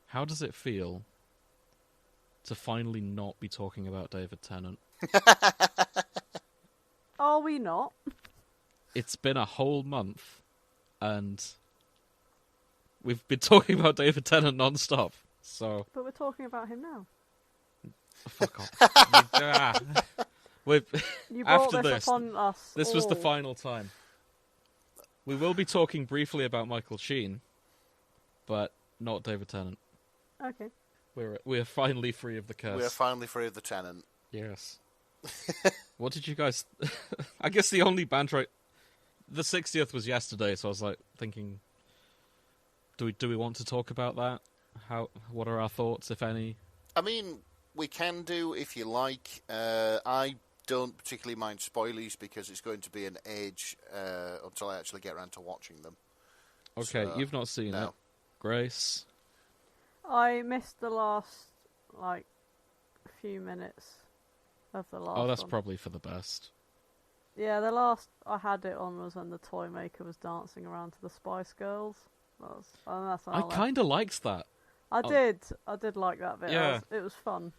how does it feel to finally not be talking about David Tennant? Are we not? It's been a whole month, and we've been talking about David Tennant non-stop, so... But we're talking about him now. Fuck off. You brought After this upon us. This was the final time. We will be talking briefly about Michael Sheen, but not David Tennant. Okay. We're finally free of the curse. We're finally free of the Tennant. Yes. What did you guys... I guess the only banter... The 60th was yesterday, so I was like thinking, do we want to talk about that? What are our thoughts, if any? I mean, we can do if you like. I don't particularly mind spoilies because it's going to be an age until I actually get around to watching them. Okay, so, you've not seen it. Grace? I missed the last, few minutes of the last Oh, that's one. probably for the best. Yeah, the last I had it on was when the toy maker was dancing around to the Spice Girls. I kind of liked that. I did like that bit. Yeah. It was fun.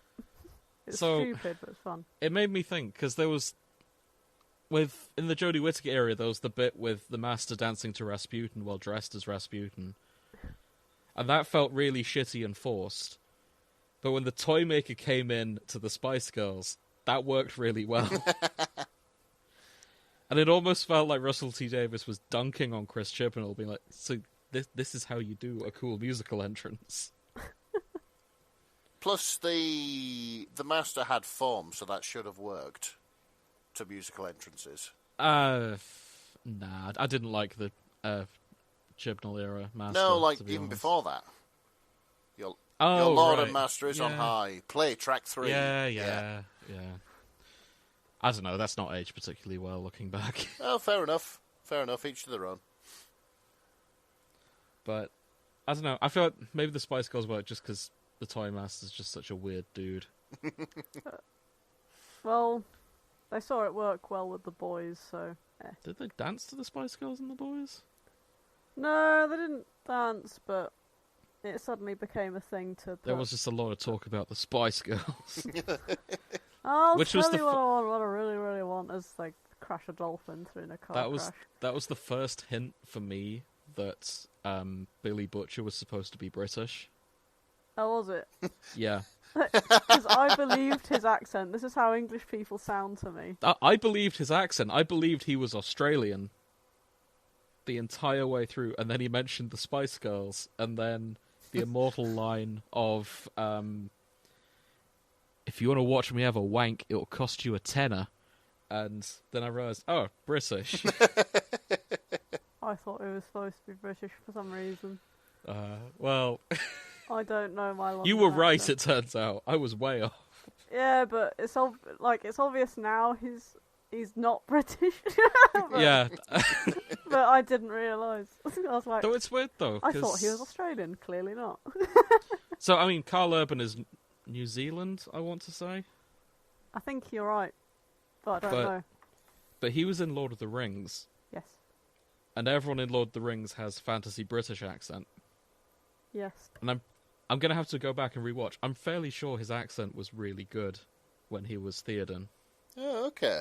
It was So, stupid, but it was fun. It made me think, because there was... in the Jodie Whittaker area, there was the bit with the Master dancing to Rasputin while dressed as Rasputin. And that felt really shitty and forced. But when the toy maker came in to the Spice Girls, that worked really well. And it almost felt like Russell T Davies was dunking on Chris Chibnall, being like, so this is how you do a cool musical entrance. Plus, the Master had form, so that should have worked to musical entrances. Nah, I didn't like the Chibnall era Master. No, to be even honest. before that. Your Oh, Lord right. and Master is on high. Play track 3. Yeah. I don't know, that's not aged particularly well looking back. Oh, fair enough. Each to their own. But, I don't know, I feel like maybe the Spice Girls work just because the Toy Master's just such a weird dude. Well, they saw it work well with the boys, so... Did they dance to the Spice Girls and the boys? No, they didn't dance, but it suddenly became a thing to... There was just a lot of talk about the Spice Girls. I'll Which tell was you what I want. What I really, really want is, crash a dolphin through in a car crash. That was the first hint for me that Billy Butcher was supposed to be British. Oh, was it? Yeah. Because I believed his accent. This is how English people sound to me. I believed his accent. I believed he was Australian the entire way through, and then he mentioned the Spice Girls, and then the immortal line of, if you want to watch me have a wank, it'll cost you a tenner. And then I realised, oh, British. I thought it was supposed to be British for some reason. Well... I don't know my London You were right, accent. it turns out. I was way off. Yeah, but it's obvious now he's not British. Yeah. But I didn't realise. I was like... Though it's weird, though. I thought he was Australian. Clearly not. So, I mean, Carl Urban is New Zealand, I want to say. I think you're right. But I don't know. But he was in Lord of the Rings. Yes. And everyone in Lord of the Rings has fantasy British accent. Yes. And I'm going to have to go back and rewatch. I'm fairly sure his accent was really good when he was Theoden. Oh, okay.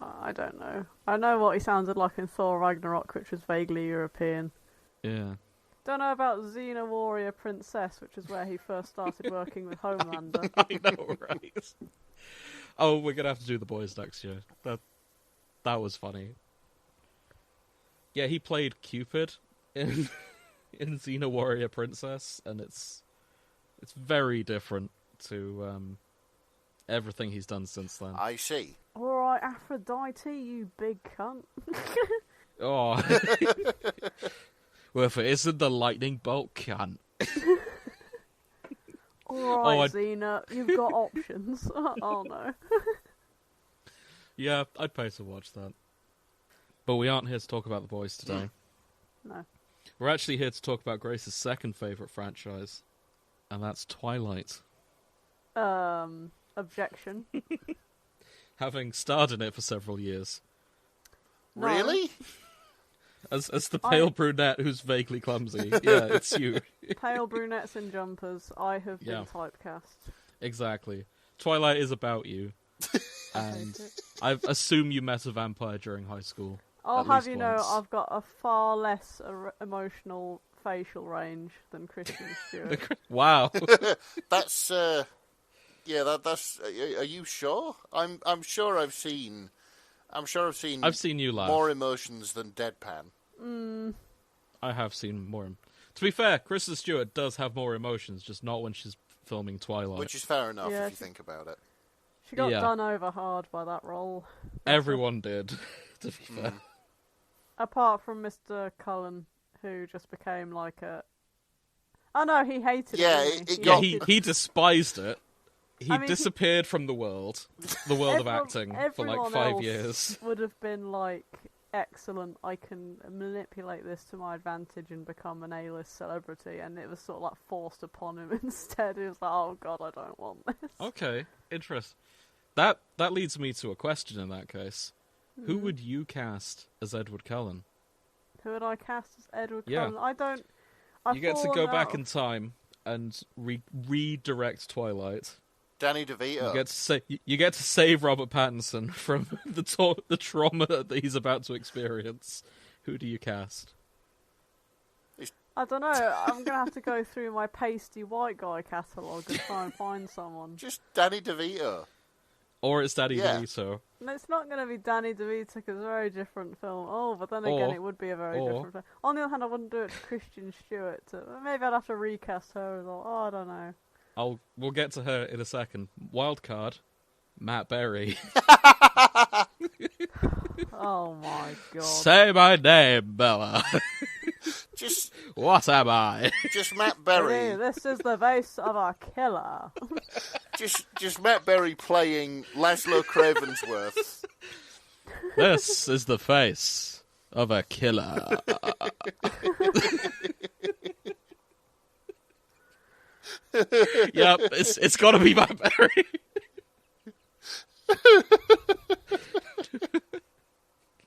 I don't know. I know what he sounded like in Thor Ragnarok, which was vaguely European. Yeah. Don't know about Xena Warrior Princess, which is where he first started working with Homelander. I know, right? Oh, we're going to have to do The Boys next year. That was funny. Yeah, he played Cupid in Xena Warrior Princess, and it's very different to everything he's done since then. I see. Alright, Aphrodite, you big cunt. Oh. Well, if it isn't the lightning bolt, cunt. Alright, Xena, you've got options. Oh no. Yeah, I'd pay to watch that. But we aren't here to talk about The Boys today. No. We're actually here to talk about Grace's second favourite franchise, and that's Twilight. Objection. Having starred in it for several years. No. Really? As the pale brunette who's vaguely clumsy. Yeah, it's you. Pale brunettes in jumpers. I have been typecast. Exactly. Twilight is about you. And I assume you met a vampire during high school. I'll have you know, once. I've got a far less emotional facial range than Christian Stewart. Wow. That's that's. Are you sure? I'm sure I've seen. I've seen you laugh. More emotions than deadpan. I have seen more. To be fair, Kristen Stewart does have more emotions, just not when she's filming Twilight. Which is fair enough if you think about it. She got done over hard by that role. Everyone did, to be fair. Apart from Mr. Cullen, who just became like a... Oh no, he hated it. He despised it. He disappeared from the world of acting, for like 5 years. Would have been like, excellent, I can manipulate this to my advantage and become an A-list celebrity, and it was sort of like forced upon him instead. He was like, oh god, I don't want this. Okay, interesting. That leads me to a question in that case. Who would you cast as Edward Cullen? Who would I cast as Edward Cullen? I don't... You get to go back in time and redirect Twilight. Danny DeVito. You get to save Robert Pattinson from the trauma that he's about to experience. Who do you cast? I don't know. I'm gonna have to go through my pasty white guy catalogue and try and find someone. Just Danny DeVito. Or it's Danny DeVito. No, it's not going to be Danny DeVito because it's a very different film. Oh, but then again, it would be a very different film. On the other hand, I wouldn't do it to Kristen Stewart. Maybe I'd have to recast her as well. Oh, I don't know. We'll get to her in a second. Wild card, Matt Berry. Oh my god. Say my name, Bella. Just what am I? Just Matt Berry. Hey, this is the face of a killer. Just Matt Berry playing Laszlo Cravensworth. This is the face of a killer. Yep, it's got to be Matt Berry.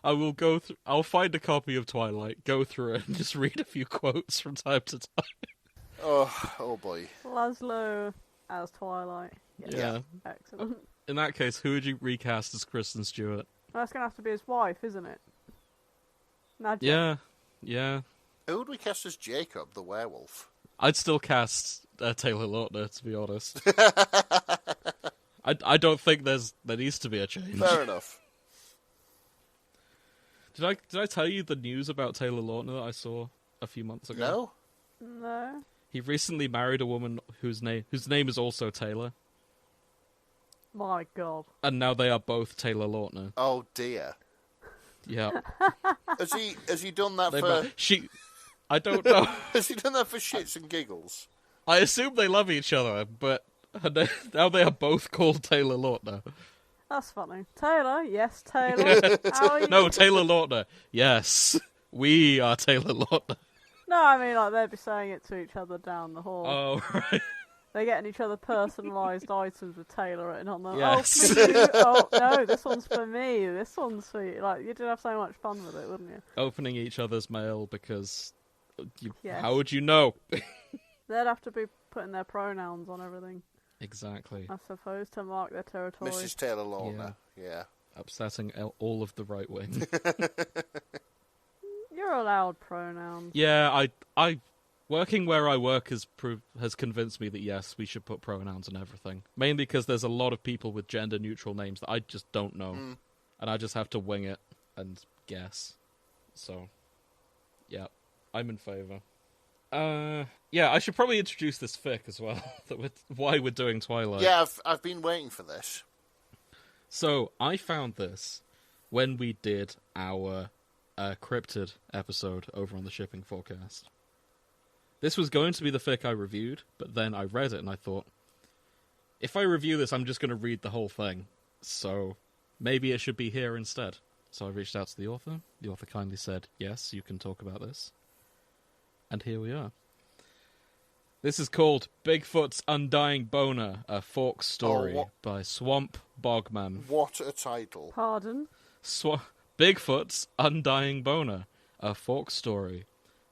I'll find a copy of Twilight, go through it, and just read a few quotes from time to time. Oh boy. Laszlo as Twilight. Yes. Yeah. Excellent. In that case, who would you recast as Kristen Stewart? That's going to have to be his wife, isn't it? Nadja. Yeah. Who would we cast as Jacob, the werewolf? I'd still cast Taylor Lautner, to be honest. I don't think there needs to be a change. Fair enough. Did I tell you the news about Taylor Lautner that I saw a few months ago? No. He recently married a woman whose name is also Taylor. My god. And now they are both Taylor Lautner. Oh dear. Yeah. Has he done that for... I don't know. Has he done that for shits and giggles? I assume they love each other, but now they are both called Taylor Lautner. That's funny. Taylor? Yes, Taylor. How are you? No, Taylor Lautner. Yes. We are Taylor Lautner. No, I mean, like, they'd be saying it to each other down the hall. Oh, right. They're getting each other personalised items with Taylor written on them. Yes. Oh, for you. Oh, no, this one's for me. This one's for you. Like, you'd have so much fun with it, wouldn't you? Opening each other's mail because... Yes. How would you know? They'd have to be putting their pronouns on everything. Exactly. I suppose, to mark their territory. Mrs. Taylor Lautner, yeah. Upsetting all of the right wing. You're allowed pronouns. Yeah, I working where I work has convinced me that yes, we should put pronouns on everything. Mainly because there's a lot of people with gender neutral names that I just don't know. And I just have to wing it and guess. So, yeah, I'm in favour. Yeah, I should probably introduce this fic as well. Why we're doing Twilight. Yeah, I've been waiting for this. So, I found this when we did our cryptid episode over on the Shipping Forecast. This was going to be the fic I reviewed, but then I read it and I thought, if I review this, I'm just going to read the whole thing. So, maybe it should be here instead. So I reached out to the author. The author kindly said, yes, you can talk about this. And here we are. This is called Bigfoot's Undying Boner, a folk story by Swamp Bogman. What a title. Pardon? Bigfoot's Undying Boner, A Fork Story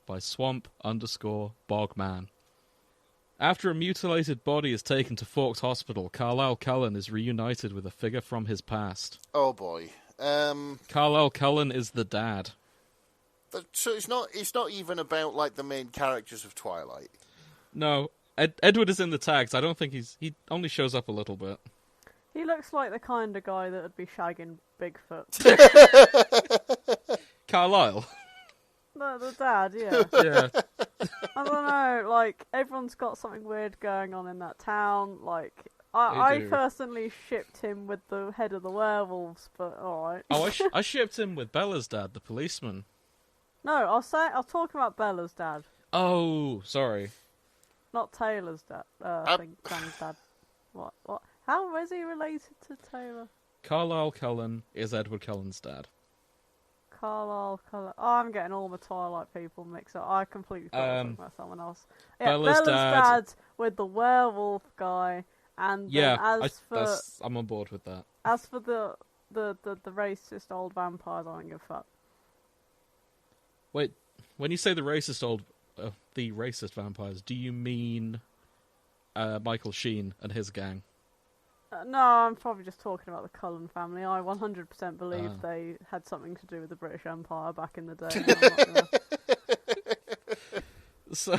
by Swamp_Bogman. After a mutilated body is taken to Forks Hospital, Carlisle Cullen is reunited with a figure from his past. Oh boy. Carlisle Cullen is the dad. So it's not even about like the main characters of Twilight. No, Edward is in the tags. I don't think he only shows up a little bit. He looks like the kind of guy that would be shagging Bigfoot. Carlisle. The dad, yeah. Yeah. I don't know, like, everyone's got something weird going on in that town. Like, I personally shipped him with the head of the werewolves, but alright. Oh, I shipped him with Bella's dad, the policeman. No, I was talking about Bella's dad. Oh, sorry. Not Taylor's dad. I think Sam's dad. What? How is he related to Taylor? Carlisle Cullen is Edward Cullen's dad. Carlisle. Oh, I'm getting all the Twilight people mixed up. I completely thought I was talking about someone else. Yeah, Bella's dad with the werewolf guy, and I'm on board with that. As for the racist old vampires, I don't give a fuck. Wait, when you say the racist vampires, do you mean Michael Sheen and his gang? No, I'm probably just talking about the Cullen family. I 100% believe they had something to do with the British Empire back in the day. So,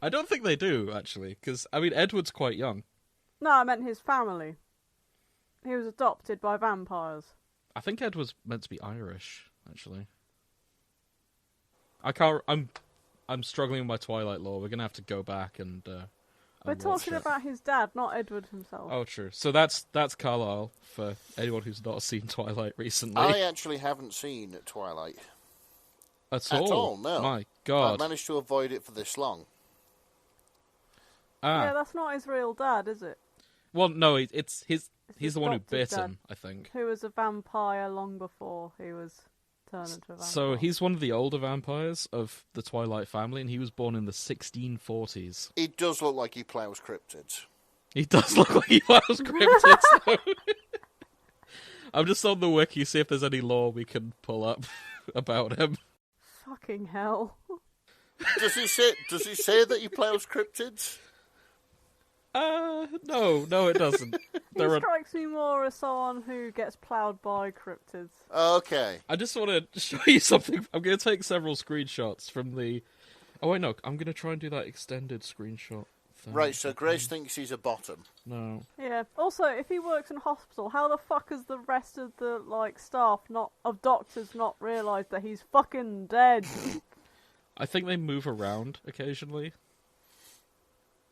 I don't think they do, actually, because, I mean, Edward's quite young. No, I meant his family. He was adopted by vampires. I think Edward's meant to be Irish, actually. I'm struggling with my Twilight lore. We're going to have to go back and we're talking about his dad, not Edward himself. Oh, true. So that's Carlisle, for anyone who's not seen Twilight recently. I actually haven't seen Twilight. At all? No. My God. I've managed to avoid it for this long. Yeah, that's not his real dad, is it? Well, no, he's the one who bit dad, him, I think. Who was a vampire long before he was turned into a vampire. So he's one of the older vampires of the Twilight family, and he was born in the 1640s. He does look like he plows cryptids. He does look like he plows cryptids, though. I'm just on the wiki, see if there's any lore we can pull up about him. Fucking hell. Does he say that he plows cryptids? No, it doesn't. He strikes me more as someone who gets ploughed by cryptids. Okay. I just want to show you something. I'm going to take several screenshots from the... Oh, wait, no. I'm going to try and do that extended screenshot thing. Right, so Grace thinks he's a bottom. No. Yeah. Also, if he works in a hospital, how the fuck has the rest of the, staff of doctors not realised that he's fucking dead? I think they move around occasionally.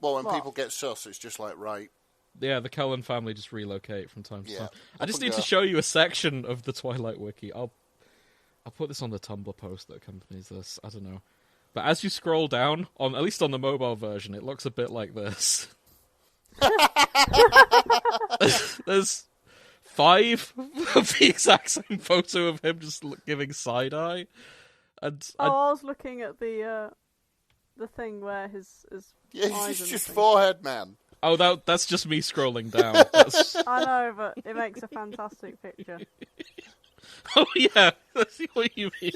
Well, when people get sus, it's just like, right. Yeah, the Cullen family just relocate from time to time. I just need go. to show you a section of the Twilight wiki. I'll put this on the Tumblr post that accompanies this. I don't know. But as you scroll down, at least on the mobile version, it looks a bit like this. There's 5 of the exact same photo of him just giving side-eye. And I was looking at the thing where his eyes he's just forehead man. Oh, that's just me scrolling down. I know, but it makes a fantastic picture. Oh yeah, that's what you mean.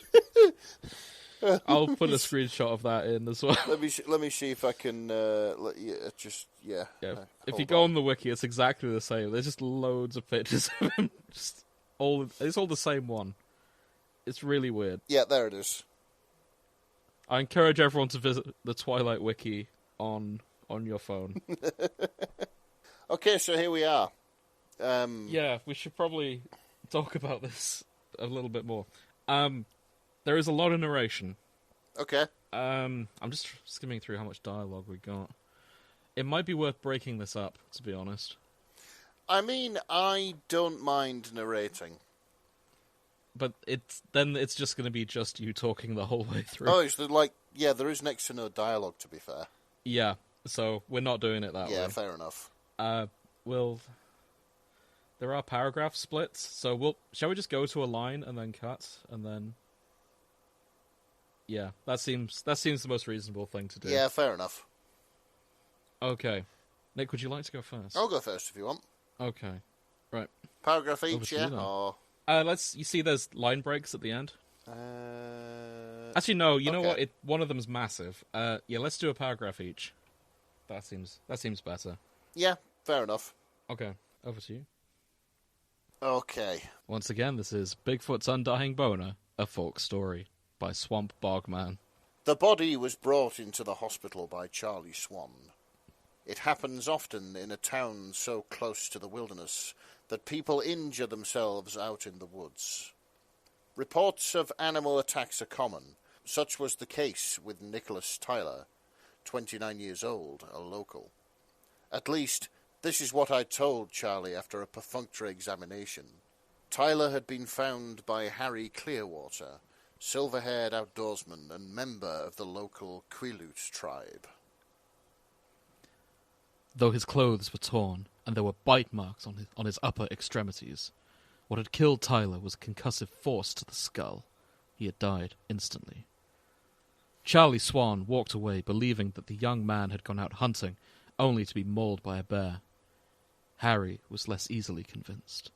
I'll put a screenshot of that in as well. Let me see if I can. Yeah. If you go on the wiki, it's exactly the same. There's just loads of pictures of him. It's all the same one. It's really weird. Yeah, there it is. I encourage everyone to visit the Twilight wiki on your phone. Okay, so here we are. Yeah, we should probably talk about this a little bit more. There is a lot of narration. Okay. I'm just skimming through how much dialogue we got. It might be worth breaking this up, to be honest. I mean, I don't mind narrating. But it's just going to be just you talking the whole way through. Oh, it's there is next to no dialogue, to be fair. Yeah, so we're not doing it that way. Yeah, fair enough. There are paragraph splits, so shall we just go to a line and then cut, and then... Yeah, that seems the most reasonable thing to do. Yeah, fair enough. Okay. Nick, would you like to go first? I'll go first if you want. Okay. Right. Paragraph each, yeah? Or... you see there's line breaks at the end? Actually, no. You know okay. what? One of them's massive. Yeah, let's do a paragraph each. That seems better. Yeah, fair enough. Okay, over to you. Okay. Once again, this is Bigfoot's Undying Boner, a folk story by Swamp Bogman. The body was brought into the hospital by Charlie Swan. It happens often in a town so close to the wilderness that people injure themselves out in the woods. Reports of animal attacks are common. Such was the case with Nicholas Tyler, 29 years old, a local. At least, this is what I told Charlie after a perfunctory examination. Tyler had been found by Harry Clearwater, silver-haired outdoorsman and member of the local Quileute tribe. Though his clothes were torn and there were bite marks on his upper extremities, what had killed Tyler was concussive force to the skull. He had died instantly. Charlie Swan walked away believing that the young man had gone out hunting, only to be mauled by a bear. Harry was less easily convinced.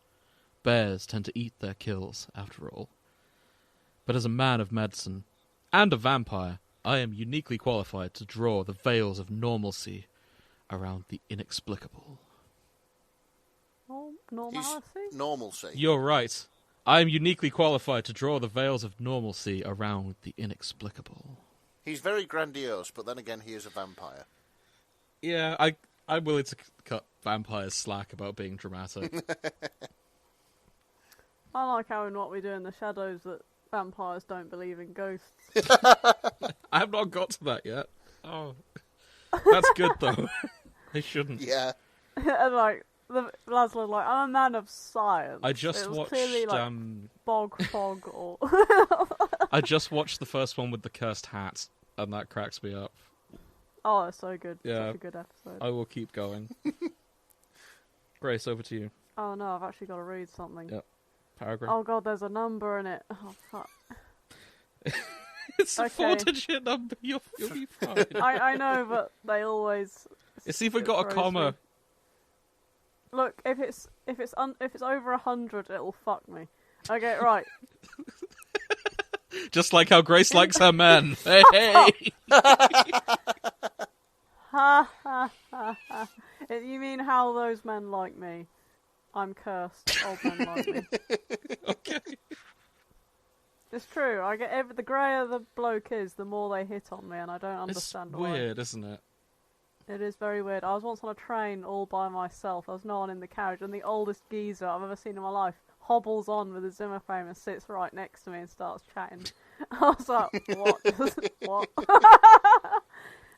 Bears tend to eat their kills, after all. But as a man of medicine, and a vampire, I am uniquely qualified to draw the veils of normalcy around the inexplicable. Oh, normalcy? Normalcy. You're right. I am uniquely qualified to draw the veils of normalcy around the inexplicable. He's very grandiose, but then again, he is a vampire. Yeah, I'm willing to cut vampires slack about being dramatic. I like how in What We Do in the Shadows that vampires don't believe in ghosts. I have not got to that yet. Oh, that's good though. I shouldn't. Yeah. And like, Laszlo's like, I'm a man of science. I just it was watched clearly, like, bog fog or... I just watched the first one with the cursed hat, and that cracks me up. Oh, it's so good. Yeah. Such a good episode. I will keep going. Grace, over to you. Oh no, I've actually got to read something. Yep. Paragraph. Oh god, there's a number in it. Oh fuck. It's a Okay. 4-digit number. You'll be fine. I know, but they always. It's even got a throws comma. me. Look, if it's over 100, it'll fuck me. Okay, right. Just like how Grace likes her men. Hey, hey. Ha ha ha ha. You mean how those men like me? I'm cursed. Old men like me. Okay. It's true. I get the greyer the bloke is, the more they hit on me, and I don't It's understand why. weird, isn't it? It is very weird. I was once on a train all by myself. There was no one in the carriage, and the oldest geezer I've ever seen in my life hobbles on with a Zimmer frame and sits right next to me and starts chatting. I was like, what? What?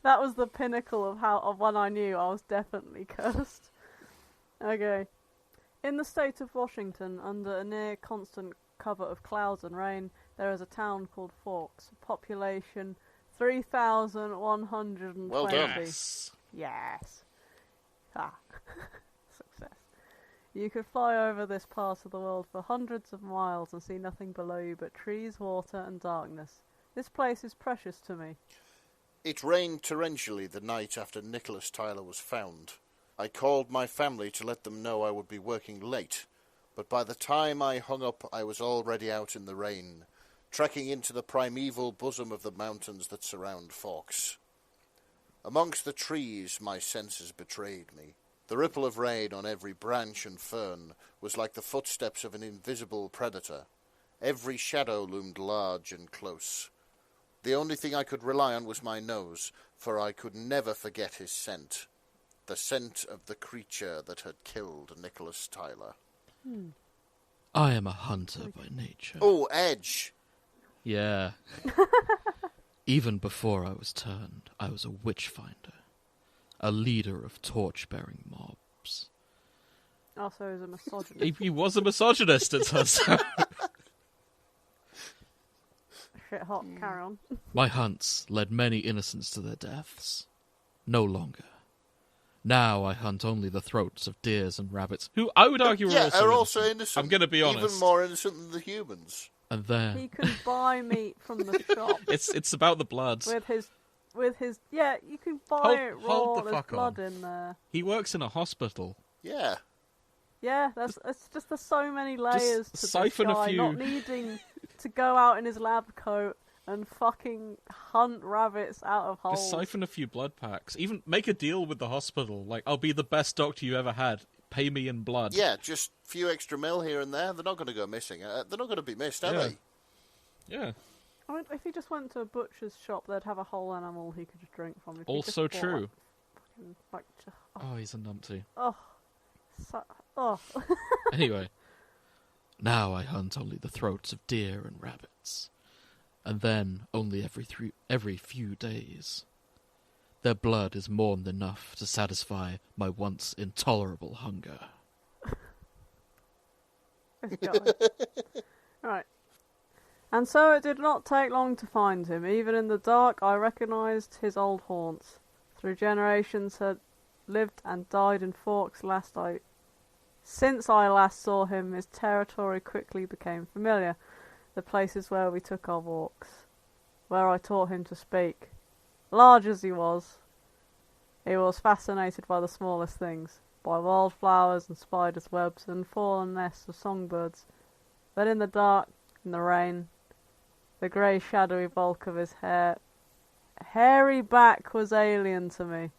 That was the pinnacle of when I knew I was definitely cursed. Okay. In the state of Washington, under a near constant cover of clouds and rain, there is a town called Forks. Population 3,120. Well done. Yes. Yes. Ah. Success. You could fly over this part of the world for hundreds of miles and see nothing below you but trees, water, and darkness. This place is precious to me. It rained torrentially the night after Nicholas Tyler was found. I called my family to let them know I would be working late, but by the time I hung up I was already out in the rain, trekking into the primeval bosom of the mountains that surround Forks. Amongst the trees my senses betrayed me. The ripple of rain on every branch and fern was like the footsteps of an invisible predator. Every shadow loomed large and close. The only thing I could rely on was my nose, for I could never forget his scent. The scent of the creature that had killed Nicholas Tyler. I am a hunter by nature. Oh, Edge! Yeah. Even before I was turned, I was a witch finder. A leader of torch-bearing mobs. Also, he's a misogynist. He was a misogynist, it turns out. Shit hot, carry on. My hunts led many innocents to their deaths. No longer. Now I hunt only the throats of deers and rabbits, who I would argue are are also innocent. I'm going to be honest. Even more innocent than the humans. And then He can buy meat from the shop it's about the blood. with his yeah. You can buy Hold- it raw. hold the There's fuck blood on. in there. He works in a hospital. Yeah. Yeah, it's just there's so many layers to this siphon a guy few. not needing to go out in his lab coat and fucking hunt rabbits out of holes. Just siphon a few blood packs. Even make a deal with the hospital. Like, I'll be the best doctor you ever had. Pay me in blood. Yeah, just a few extra mil here and there. They're not going to go missing. They're not going to be missed, are they? Yeah. I mean, if he just went to a butcher's shop, they'd have a whole animal he could just drink from. If Also just true. oh, He's a numpty. Oh. Anyway. Now I hunt only the throats of deer and rabbits. And then only every few days. Their blood is more than enough to satisfy my once intolerable hunger. Right. And so it did not take long to find him. Even in the dark, I recognised his old haunts. Through generations had lived and died in Forks Since I last saw him, his territory quickly became familiar. The places where we took our walks. Where I taught him to speak. Large as he was fascinated by the smallest things. By wildflowers and spiders' webs and fallen nests of songbirds. But in the dark, in the rain, the grey shadowy bulk of his hairy back was alien to me.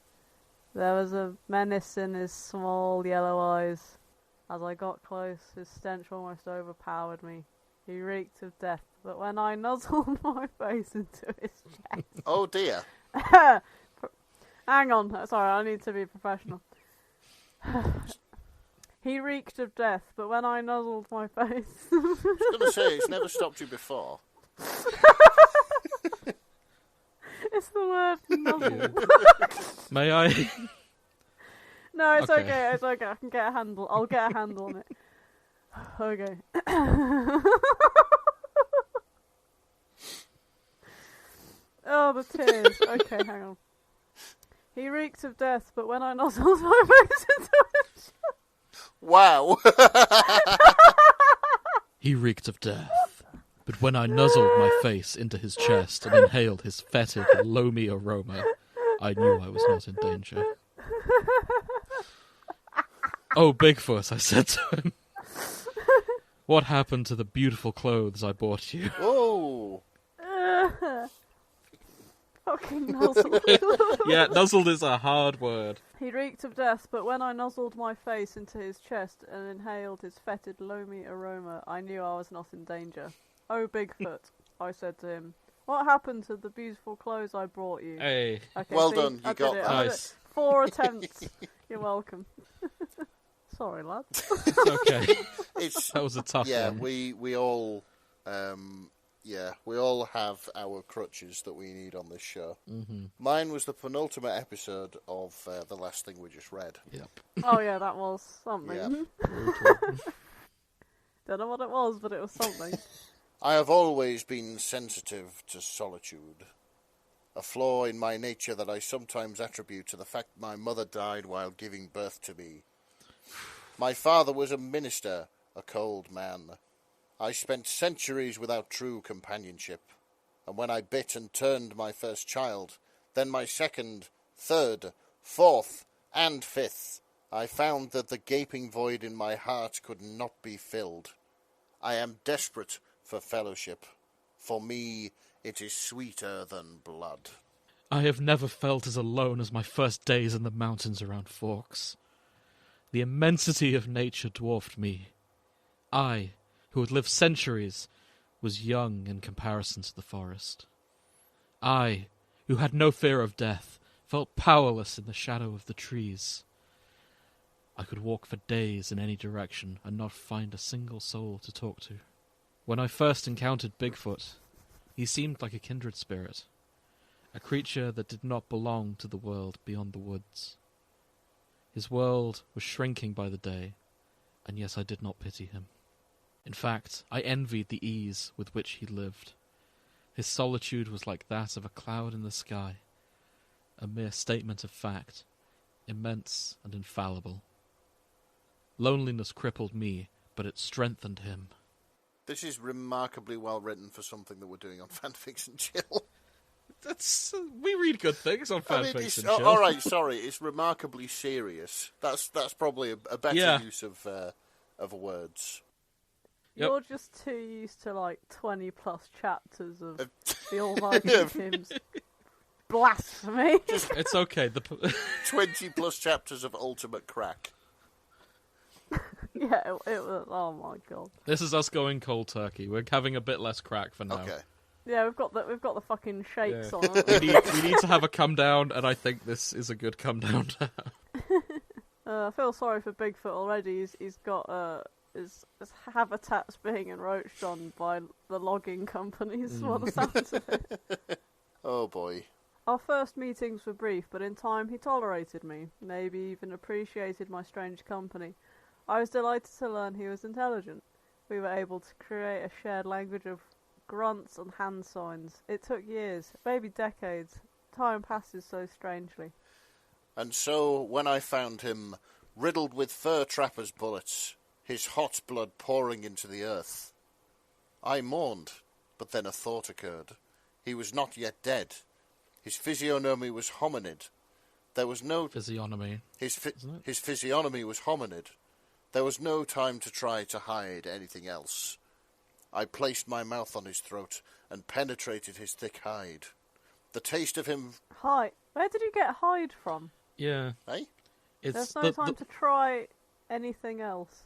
There was a menace in his small yellow eyes. As I got close, his stench almost overpowered me. He reeked of death, but when I nuzzled my face into his chest... Oh dear. Hang on, sorry, I need to be professional. He reeked of death, but when I nuzzled my face... I was going to say, it's never stopped you before. It's the word nuzzle. May I? No, it's Okay. okay, it's okay. I can get a handle. I'll get a handle on it. Okay. Oh, the tears. Okay, hang on. He reeked of death, but when I nuzzled my face into it... Wow. He reeked of death, but when I nuzzled my face into his chest and inhaled his fetid, loamy aroma, I knew I was not in danger. Oh, Bigfoot, I said to him. What happened to the beautiful clothes I bought you? Whoa. Fucking nuzzled. Yeah, nuzzled is a hard word. He reeked of death, but when I nuzzled my face into his chest and inhaled his fetid, loamy aroma, I knew I was not in danger. Oh, Bigfoot, I said to him. What happened to the beautiful clothes I brought you? Hey. Okay, Well see, done, you I did got it, that. I did Nice. it. 4 attempts. You're welcome. Sorry, lad. It's okay. It's That was a tough one. we all we all have our crutches that we need on this show. Mm-hmm. Mine was the penultimate episode of the last thing we just read. Yep. Oh yeah, that was something. Yeah. Don't know what it was, but it was something. I have always been sensitive to solitude, a flaw in my nature that I sometimes attribute to the fact my mother died while giving birth to me. My father was a minister, a cold man. I spent centuries without true companionship, and when I bit and turned my first child, then my second, third, fourth, and fifth, I found that the gaping void in my heart could not be filled. I am desperate for fellowship. For me, it is sweeter than blood. I have never felt as alone as my first days in the mountains around Forks. The immensity of nature dwarfed me. I, who had lived centuries, was young in comparison to the forest. I, who had no fear of death, felt powerless in the shadow of the trees. I could walk for days in any direction and not find a single soul to talk to. When I first encountered Bigfoot, he seemed like a kindred spirit, a creature that did not belong to the world beyond the woods. His world was shrinking by the day, and yet I did not pity him. In fact, I envied the ease with which he lived. His solitude was like that of a cloud in the sky, a mere statement of fact, immense and infallible. Loneliness crippled me, but it strengthened him. This is remarkably well written for something that we're doing on Fanfics and Chill. We read good things on I mean, Fanfics it's, and Chill. all right, sorry, it's remarkably serious. That's probably a better use of words. You're just too used to like 20 plus chapters of the Almighty Tim's blasphemy. It's okay. 20 plus chapters of ultimate crack. Yeah, it was. Oh my god. This is us going cold turkey. We're having a bit less crack for now. Okay. Yeah, we've got the fucking shakes on. We need to have a come down, and I think this is a good come down to have. I feel sorry for Bigfoot already. He's got his habitat's being encroached on by the logging companies. What the sounds of it. Oh boy. Our first meetings were brief, but in time he tolerated me, maybe even appreciated my strange company. I was delighted to learn he was intelligent. We were able to create a shared language of grunts and hand signs. It took years, maybe decades. Time passes so strangely. And so, when I found him, riddled with fur trapper's bullets, his hot blood pouring into the earth, I mourned, but then a thought occurred. He was not yet dead. His physiognomy was hominid. There was no... Physiognomy. His physiognomy was hominid. There was no time to try to hide anything else. I placed my mouth on his throat and penetrated his thick hide. The taste of him... Hide? Where did you get hide from? Yeah. Eh? There's no time to try anything else.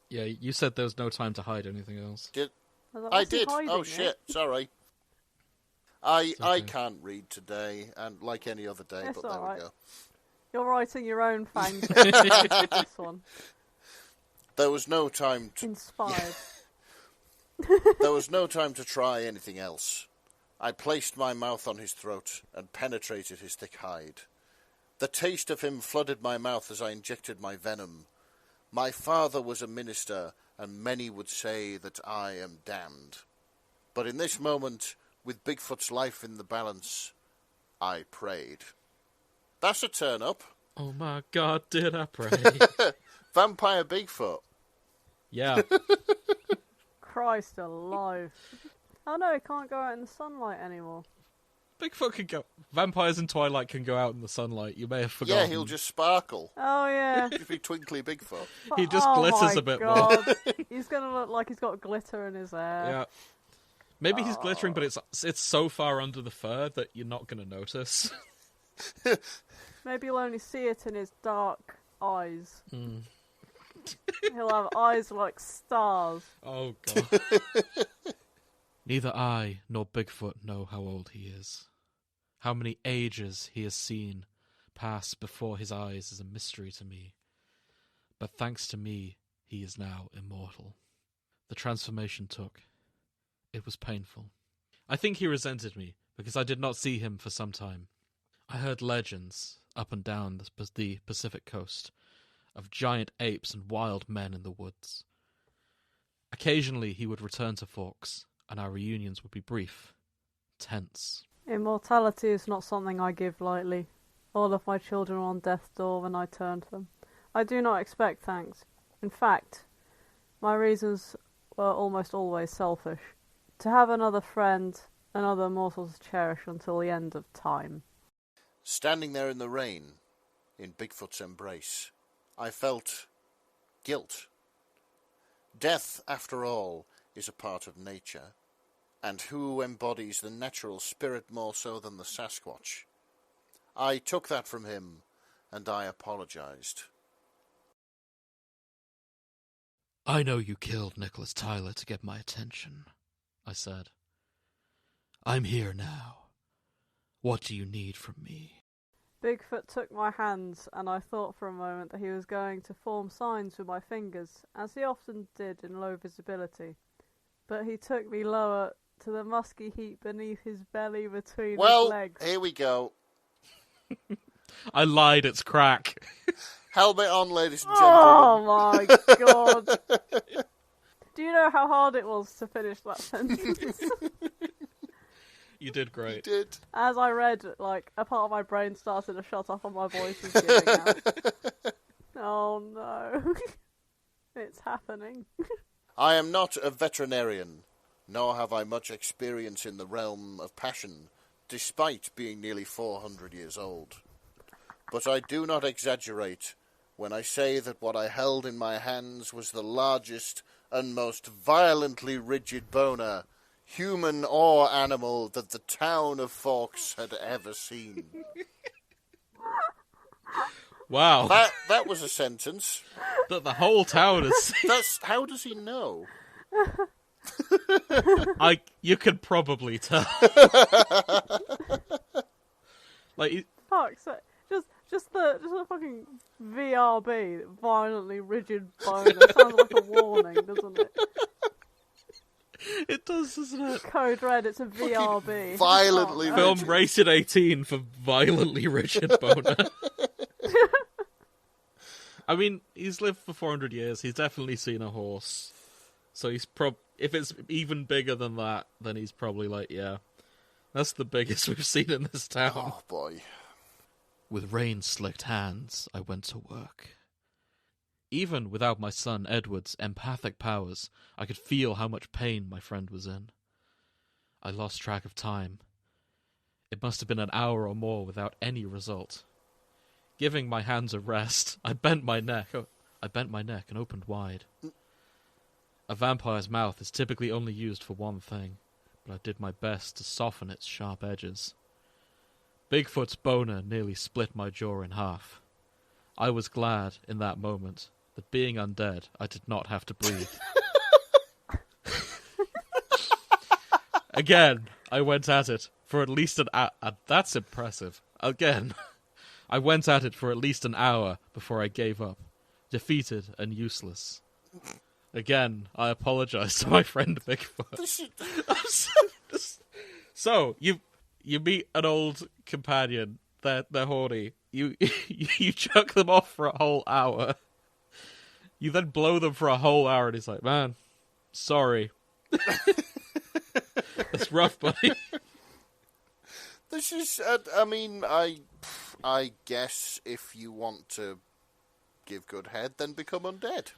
Yeah, you said there was no time to hide anything else. I did. Oh, shit. Sorry. I okay. can't read today, and like any other day, It's but there alright. we go. You're writing your own fanfic. This one. There was no time to... Inspired. There was no time to try anything else. I placed my mouth on his throat and penetrated his thick hide. The taste of him flooded my mouth as I injected my venom. My father was a minister, and many would say that I am damned. But in this moment, with Bigfoot's life in the balance, I prayed. That's a turn-up. Oh my god, did I pray? Vampire Bigfoot. Yeah. Christ alive. Oh no, he can't go out in the sunlight anymore. Bigfoot can go... Vampires in Twilight can go out in the sunlight. You may have forgotten. Yeah, he'll just sparkle. Oh yeah. He'll be twinkly Bigfoot. He just Oh glitters my a bit God. more. He's gonna look like he's got glitter in his hair. Yeah. Maybe he's glittering, but it's so far under the fur that you're not going to notice. Maybe you'll only see it in his dark eyes. Mm. He'll have eyes like stars. Oh, God. Neither I nor Bigfoot know how old he is. How many ages he has seen pass before his eyes is a mystery to me. But thanks to me, he is now immortal. The transformation took. It was painful. I think he resented me, because I did not see him for some time. I heard legends up and down the Pacific coast of giant apes and wild men in the woods. Occasionally he would return to Forks, and our reunions would be brief, tense. Immortality is not something I give lightly. All of my children were on death's door when I turned them. I do not expect thanks. In fact, my reasons were almost always selfish. To have another friend, another mortal to cherish until the end of time. Standing there in the rain, in Bigfoot's embrace, I felt guilt. Death, after all, is a part of nature, and who embodies the natural spirit more so than the Sasquatch? I took that from him, and I apologized. I know you killed Nicholas Tyler to get my attention, I said. I'm here now. What do you need from me? Bigfoot took my hands, and I thought for a moment that he was going to form signs with my fingers, as he often did in low visibility. But he took me lower to the musky heap beneath his belly between his legs. Well, here we go. I lied, it's crack. Helmet on, ladies and gentlemen. Oh my god. Do you know how hard it was to finish that sentence? You did great. You did. As I read, like, a part of my brain started to shut off and my voice was giving out. Oh no. It's happening. I am not a veterinarian, nor have I much experience in the realm of passion, despite being nearly 400 years old. But I do not exaggerate when I say that what I held in my hands was the largest and most violently rigid boner, human or animal, that the town of Forks had ever seen. Wow. That was a sentence. That the whole town is... How does he know? You could probably tell. Like, Fuck, so just the fucking VRB, violently rigid boner, sounds like a warning, doesn't it? it does, doesn't it? Code red, it's a VRB. Violently Oh, Film rated 18 for violently rigid boner. I mean, he's lived for 400 years. He's definitely seen a horse. So he's if it's even bigger than that, then he's probably like, yeah, that's the biggest we've seen in this town. Oh, boy. With rain-slicked hands, I went to work. Even without my son Edward's empathic powers, I could feel how much pain my friend was in. I lost track of time. It must have been an hour or more without any result. Giving my hands a rest, I bent my neck and opened wide. A vampire's mouth is typically only used for one thing, but I did my best to soften its sharp edges. Bigfoot's boner nearly split my jaw in half. I was glad, in that moment, that being undead, I did not have to breathe. Again, I went at it for at least an hour. That's impressive. Again, I went at it for at least an hour before I gave up, defeated and useless. Again, I apologize to my friend Bigfoot. So, you meet an old companion. They're horny. You chuck them off for a whole hour. You then blow them for a whole hour, and he's like, "Man, sorry." That's rough, buddy. This is. I guess if you want to give good head, then become undead.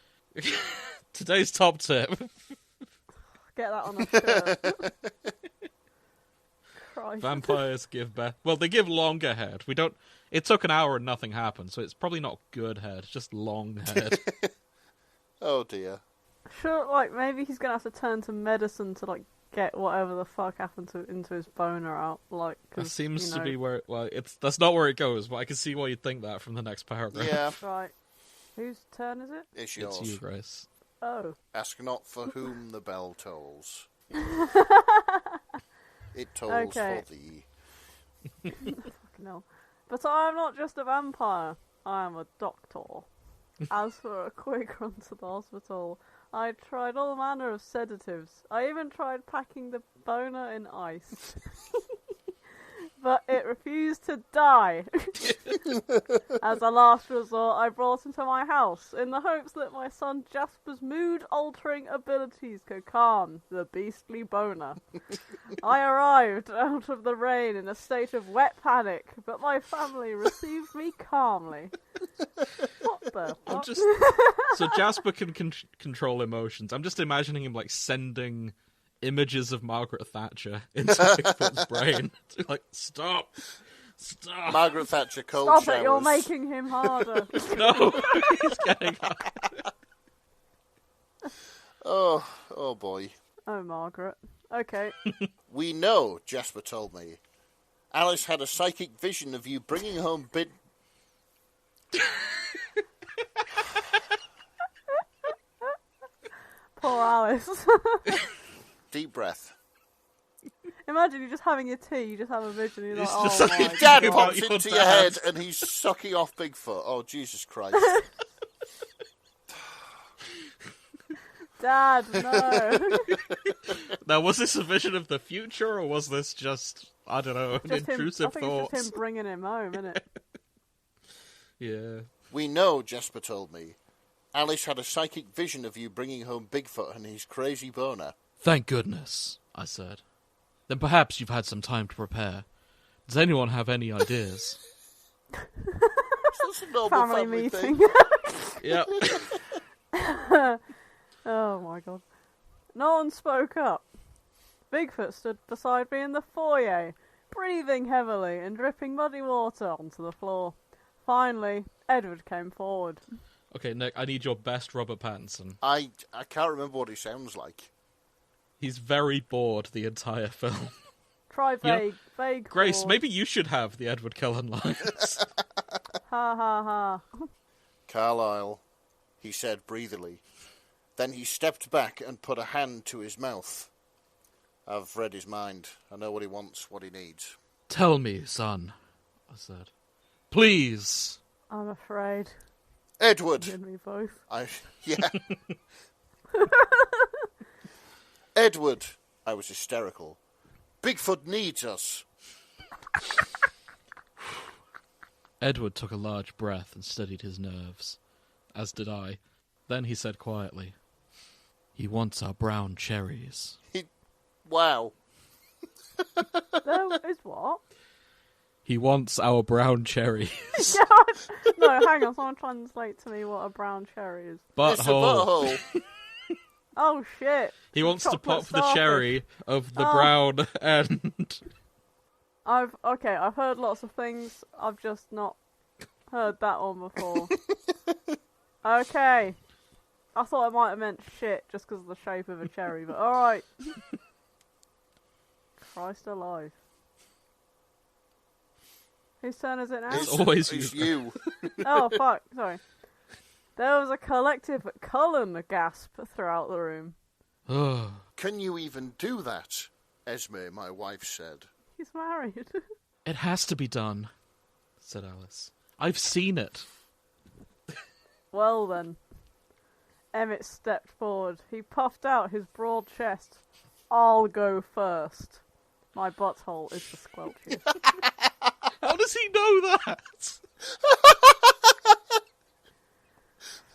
Today's top tip. Get that on a shirt. Christ. Vampires give better. Well, they give longer head. We don't. It took an hour and nothing happened, so it's probably not good head. Just long head. Oh dear. Sure, like maybe he's gonna have to turn to medicine to like get whatever the fuck happened into his boner out. Like, that seems to be where. Well, that's not where it goes. But I can see why you'd think that from the next paragraph. Yeah. Right. Whose turn is it? It's yours. It's you, Grace. Oh. Ask not for whom the bell tolls. It tolls Okay. for thee. Fucking hell. But I am not just a vampire. I am a doctor. As for a quick run to the hospital, I tried all manner of sedatives. I even tried packing the boner in ice. But it refused to die. As a last resort, I brought him to my house in the hopes that my son Jasper's mood-altering abilities could calm the beastly boner. I arrived out of the rain in a state of wet panic, but my family received me calmly. What the fuck? So Jasper can control emotions. I'm just imagining him like sending images of Margaret Thatcher into Bigfoot's brain. Like, stop. Margaret Thatcher cold Stop showers. it, you're making him harder. No, he's getting up. Oh boy. Oh, Margaret. Okay. We know, Jasper told me. Alice had a psychic vision of you bringing home Poor Alice. Deep breath. Imagine you're just having your tea, you just have a vision, you're like, It's oh just my like- god. Dad About pops your into dad. your head and he's sucking off Bigfoot. Oh, Jesus Christ. Dad, no. Now, was this a vision of the future, or was this just, I don't know, an Just him, intrusive I think thought? it's just him bringing him home, isn't it? Yeah. We know, Jasper told me. Alice had a psychic vision of you bringing home Bigfoot and his crazy boner. Thank goodness, I said. Then perhaps you've had some time to prepare. Does anyone have any ideas? That's a normal Family family meeting. thing. Yep. Oh my god. No one spoke up. Bigfoot stood beside me in the foyer, breathing heavily and dripping muddy water onto the floor. Finally, Edward came forward. Okay, Nick, I need your best Robert Pattinson. I can't remember what he sounds like. He's very bored the entire film. Try vague. Vague. Grace, bored. maybe you should have the Edward Cullen lines. Ha ha ha. Carlisle, he said breathily. Then he stepped back and put a hand to his mouth. I've read his mind. I know what he wants, what he needs. Tell me, son, I said. Please. I'm afraid. Edward! You and me both. Yeah. Edward! I was hysterical. Bigfoot needs us. Edward took a large breath and steadied his nerves, as did I. Then he said quietly, he wants our brown cherries. Wow. There is what? He wants our brown cherries. No, hang on. Someone translate to me what a brown cherry is. It's a butthole. Oh shit! He wants to Chocolate pop the starfish. cherry of the brown end. I've heard lots of things. I've just not heard that one before. Okay. I thought it might have meant shit just because of the shape of a cherry, but alright. Christ alive. Whose turn is it now? It's always It's you. Oh, fuck. Sorry. There was a collective Cullen gasp throughout the room. Can you even do that? Esme, my wife, said. He's married. It has to be done, said Alice. I've seen it. Well then. Emmett stepped forward. He puffed out his broad chest. I'll go first. My butthole is the squelchiest. How does he know that?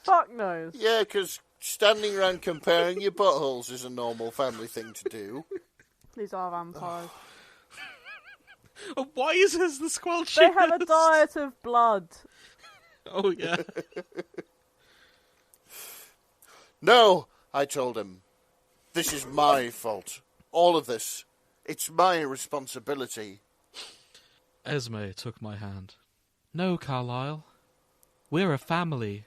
Fuck knows. Yeah, because standing around comparing your buttholes is a normal family thing to do. These are vampires. Why is his the squelch? They have a diet of blood. Oh, yeah. No, I told him. This is my fault. All of this. It's my responsibility. Esme took my hand. No, Carlisle. We're a family.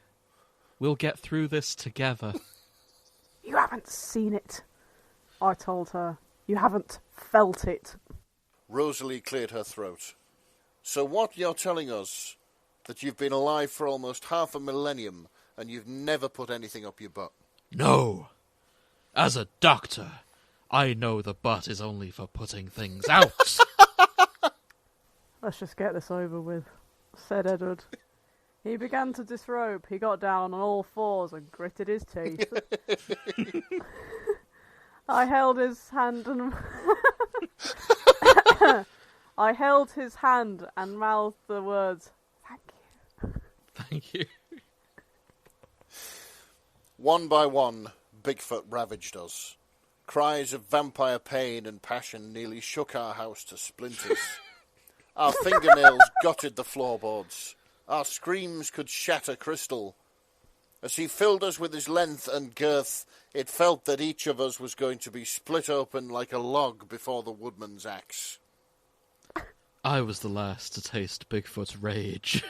We'll get through this together. You haven't seen it, I told her. You haven't felt it. Rosalie cleared her throat. So what you're telling us, that you've been alive for almost half a millennium and you've never put anything up your butt? No. As a doctor, I know the butt is only for putting things out. Let's just get this over with, said Edward. He began to disrobe. He got down on all fours and gritted his teeth. I held his hand and... I held his hand and mouthed the words, "Thank you." Thank you. One by one, Bigfoot ravaged us. Cries of vampire pain and passion nearly shook our house to splinters. Our fingernails gutted the floorboards. Our screams could shatter crystal. As he filled us with his length and girth, it felt that each of us was going to be split open like a log before the woodman's axe. I was the last to taste Bigfoot's rage.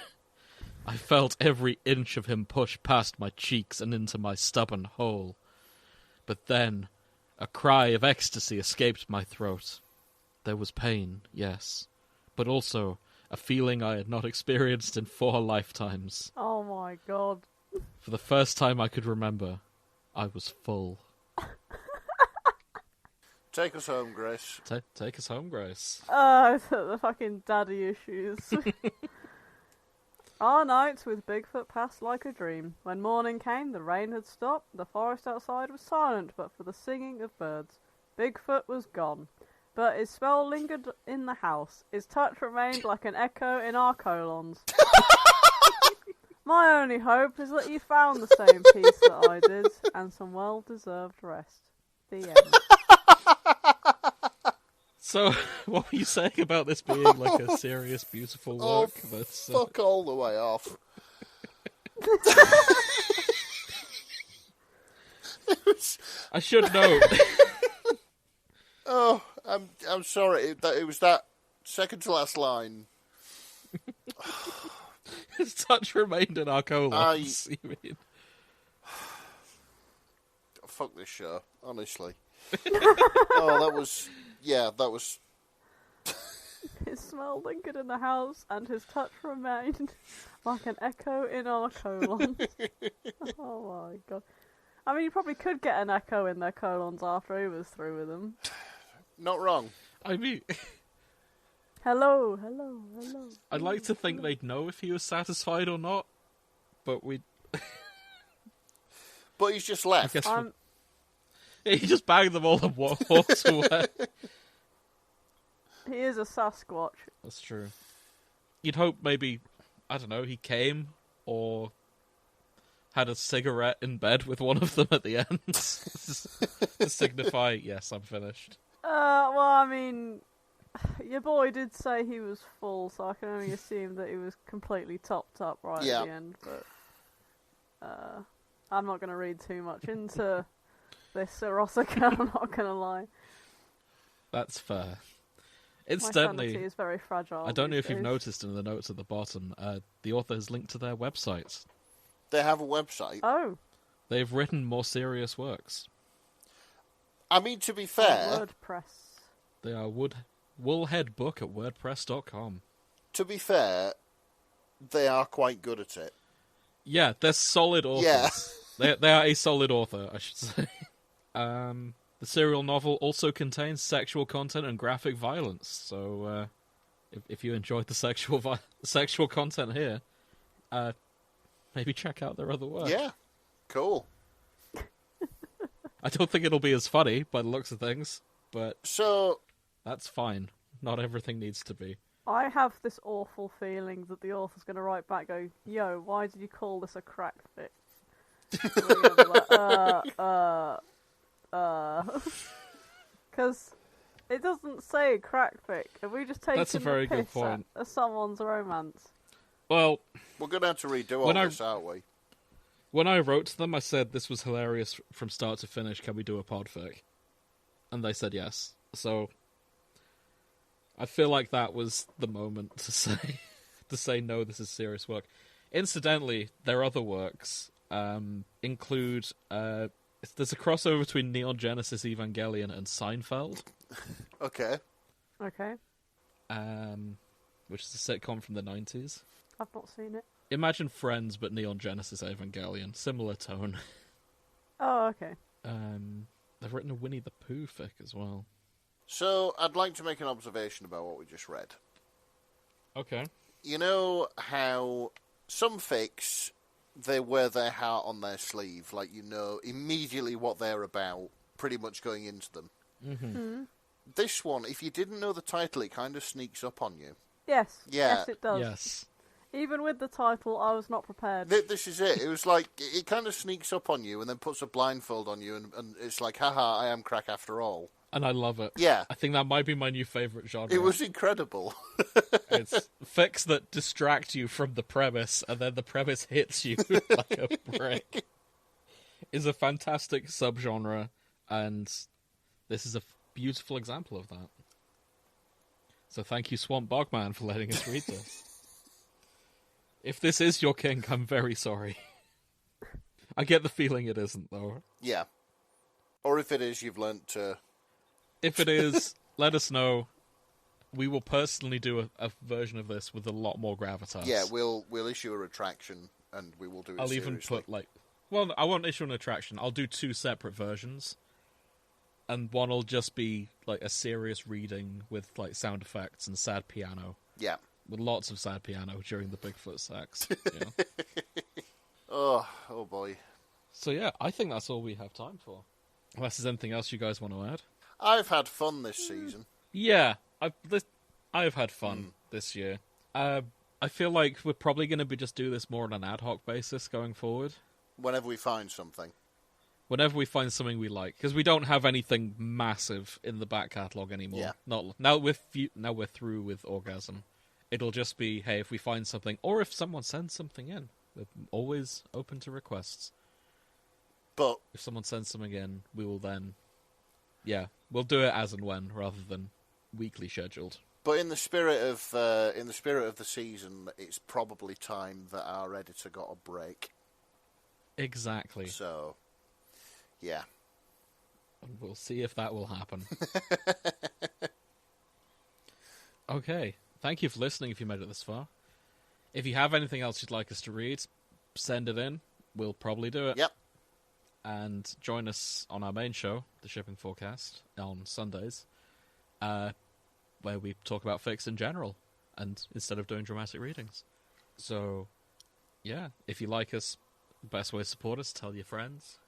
I felt every inch of him push past my cheeks and into my stubborn hole. But then, a cry of ecstasy escaped my throat. There was pain, yes, but also a feeling I had not experienced in 4 lifetimes. Oh my god. For the first time I could remember, I was full. Take us home, Grace. Take us home, Grace. The fucking daddy issues. Our night with Bigfoot passed like a dream. When morning came, the rain had stopped, the forest outside was silent but for the singing of birds. Bigfoot was gone, but his smell lingered in the house. His touch remained like an echo in our colons. My only hope is that you found the same peace that I did, and some well-deserved rest. The end. So, what were you saying about this being like a serious, beautiful work? Fuck all the way off. I should know. Oh, I'm sorry. It was that second to last line. His touch remained in our colons. You mean? Fuck this show, honestly. Oh, that was... Yeah, that was... It smelled good in the house, and his touch remained like an echo in our colons. Oh my god. I mean, you probably could get an echo in their colons after he was through with them. Not wrong. I mean... Hello, hello, hello. I'd like to think they'd know if he was satisfied or not, but we... But he's just left. Yeah, he just bagged them all and walked away. He is a Sasquatch. That's true. You'd hope maybe, I don't know, he came or had a cigarette in bed with one of them at the end to signify, yes, I'm finished. Well, I mean, your boy did say he was full, so I can only assume that he was completely topped up at the end. But I'm not going to read too much into this Rosaka, I'm not going to lie. That's fair. My Incidentally, sanity is very fragile. I don't know if these you've days. noticed in the notes at the bottom, the author has linked to their website. They have a website. Oh. They've written more serious works. I mean, to be fair... WordPress. They are woolheadbook at wordpress.com. To be fair, they are quite good at it. Yeah, they're solid authors. Yeah. They are a solid author, I should say. The serial novel also contains sexual content and graphic violence, so if you enjoyed the sexual content here, maybe check out their other work. Yeah, cool. I don't think it'll be as funny by the looks of things, but So that's fine. Not everything needs to be. I have this awful feeling that the author's going to write back, go, yo, why did you call this a crack fic? Because it doesn't say crack fic. Have we just taken That's a very the good piss point. at someone's romance? Well, we're going to have to redo all this, aren't we? when I wrote to them, I said this was hilarious from start to finish. Can we do a podfic? And they said yes. So I feel like that was the moment to say no, this is serious work. Incidentally, their other works include there's a crossover between Neon Genesis Evangelion and Seinfeld. Okay. Okay. Which is a sitcom from the 90s. I've not seen it. Imagine Friends, but Neon Genesis Evangelion. Similar tone. Oh, okay. They've written a Winnie the Pooh fic as well. So, I'd like to make an observation about what we just read. Okay. You know how some fics, they wear their heart on their sleeve, like you know immediately what they're about, pretty much going into them. Mm-hmm. This one, if you didn't know the title, it kind of sneaks up on you. Yes. Yeah. Yes, it does. Yes. Even with the title, I was not prepared. This is it. It was like, it kind of sneaks up on you and then puts a blindfold on you, and it's like, haha, I am crack after all. And I love it. Yeah. I think that might be my new favourite genre. It was incredible. It's fics that distract you from the premise, and then the premise hits you like a brick. Is a fantastic subgenre, and this is a beautiful example of that. So thank you, Swamp Bogman, for letting us read this. If this is your kink, I'm very sorry. I get the feeling it isn't, though. Yeah. Or if it is, you've learnt to... If it is, let us know. We will personally do a version of this with a lot more gravitas. Yeah, we'll issue a retraction, and we will do it I'll seriously. even put, like... Well, I won't issue an attraction. I'll do 2 separate versions. And one will just be, like, a serious reading with, like, sound effects and sad piano. Yeah. With lots of sad piano during the Bigfoot sex. You know? Oh boy. So yeah, I think that's all we have time for. Unless there's anything else you guys want to add. I've had fun this season. Yeah, I've had fun this year. I feel like we're probably going to just do this more on an ad hoc basis going forward. Whenever we find something. Whenever we find something we like, because we don't have anything massive in the back catalogue anymore. Yeah. Not now. Now we're through with Orgasm. It'll just be, hey, if we find something, or if someone sends something in, we're always open to requests. But If someone sends something in, we will then, we'll do it as and when, rather than weekly scheduled. But in the spirit of the season, it's probably time that our editor got a break. Exactly. So, yeah. And we'll see if that will happen. Okay. Thank you for listening if you made it this far. If you have anything else you'd like us to read, send it in. We'll probably do it. Yep. And join us on our main show, The Shipping Forecast, on Sundays, where we talk about fics in general, and instead of doing dramatic readings. So, yeah, if you like us, best way to support us, tell your friends.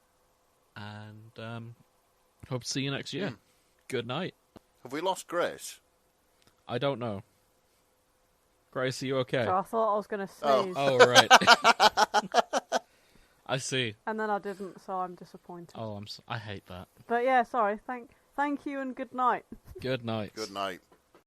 And hope to see you next year. Good night. Have we lost Grace? I don't know. Grace, are you okay? So I thought I was going to sneeze. Oh, right. I see. And then I didn't, so I'm disappointed. Oh, I hate that. But yeah, sorry. Thank you and good night. Good night. Good night.